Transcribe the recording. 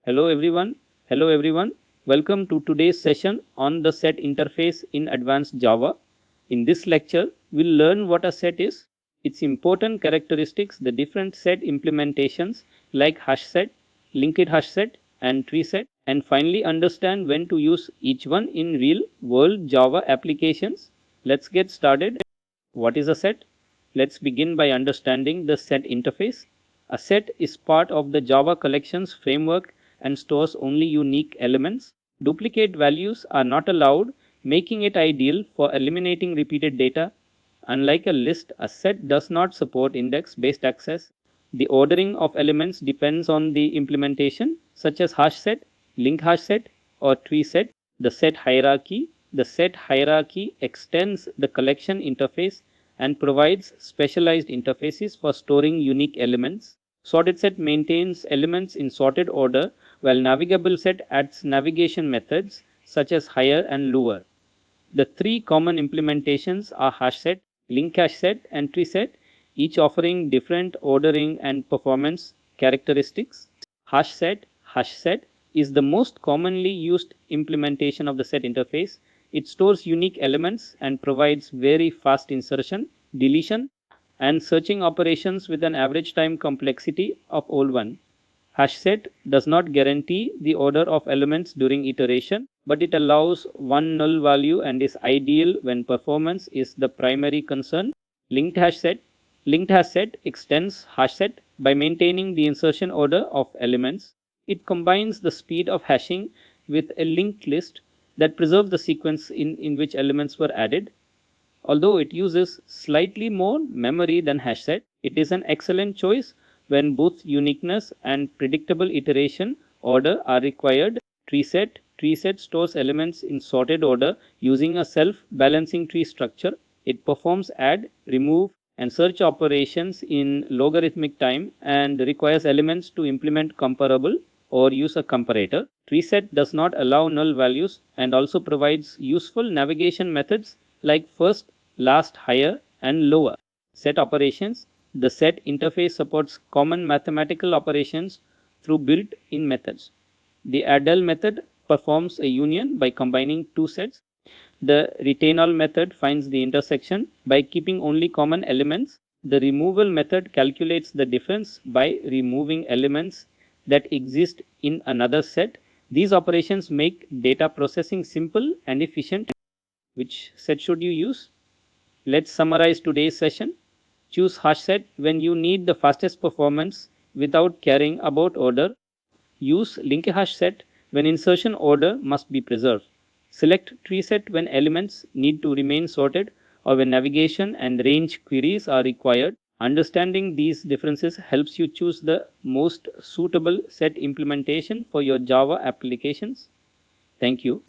Hello everyone. Hello everyone. Welcome to today's session on the set interface in advanced Java. In this lecture, we'll learn what a set is, its important characteristics, the different set implementations like HashSet, LinkedHashSet, and TreeSet, and finally understand when to use each one in real-world Java applications. Let's get started. What is a set? Let's begin by understanding the set interface. A set is part of the Java collections framework and stores only unique elements. Duplicate values are not allowed, making it ideal for eliminating repeated data. Unlike a list, a set does not support index-based access. The ordering of elements depends on the implementation, such as HashSet, LinkedHashSet, or TreeSet. The set hierarchy extends the collection interface and provides specialized interfaces for storing unique elements. Sorted set maintains elements in sorted order, while navigable set adds navigation methods such as higher and lower. The three common implementations are HashSet, LinkedHashSet, and TreeSet, each offering different ordering and performance characteristics. HashSet is the most commonly used implementation of the set interface. It stores unique elements and provides very fast insertion, deletion, and searching operations with an average time complexity of O1. HashSet does not guarantee the order of elements during iteration, but it allows one null value and is ideal when performance is the primary concern. LinkedHashSet extends HashSet by maintaining the insertion order of elements. It combines the speed of hashing with a linked list that preserves the sequence in which elements were added. Although it uses slightly more memory than HashSet, it is an excellent choice when both uniqueness and predictable iteration order are required. TreeSet stores elements in sorted order using a self-balancing tree structure. It performs add, remove, and search operations in logarithmic time and requires elements to implement comparable or use a comparator. TreeSet does not allow null values and also provides useful navigation methods like first, last, higher, and lower. Set operations. The set interface supports common mathematical operations through built-in methods. The addl method performs a union by combining two sets. The retainall method finds the intersection by keeping only common elements. The removal method calculates the difference by removing elements that exist in another set. These operations make data processing simple and efficient. Which set should you use? Let's summarize today's session. Choose HashSet when you need the fastest performance without caring about order. Use LinkedHashSet when insertion order must be preserved. Select TreeSet when elements need to remain sorted or when navigation and range queries are required. Understanding these differences helps you choose the most suitable set implementation for your Java applications. Thank you.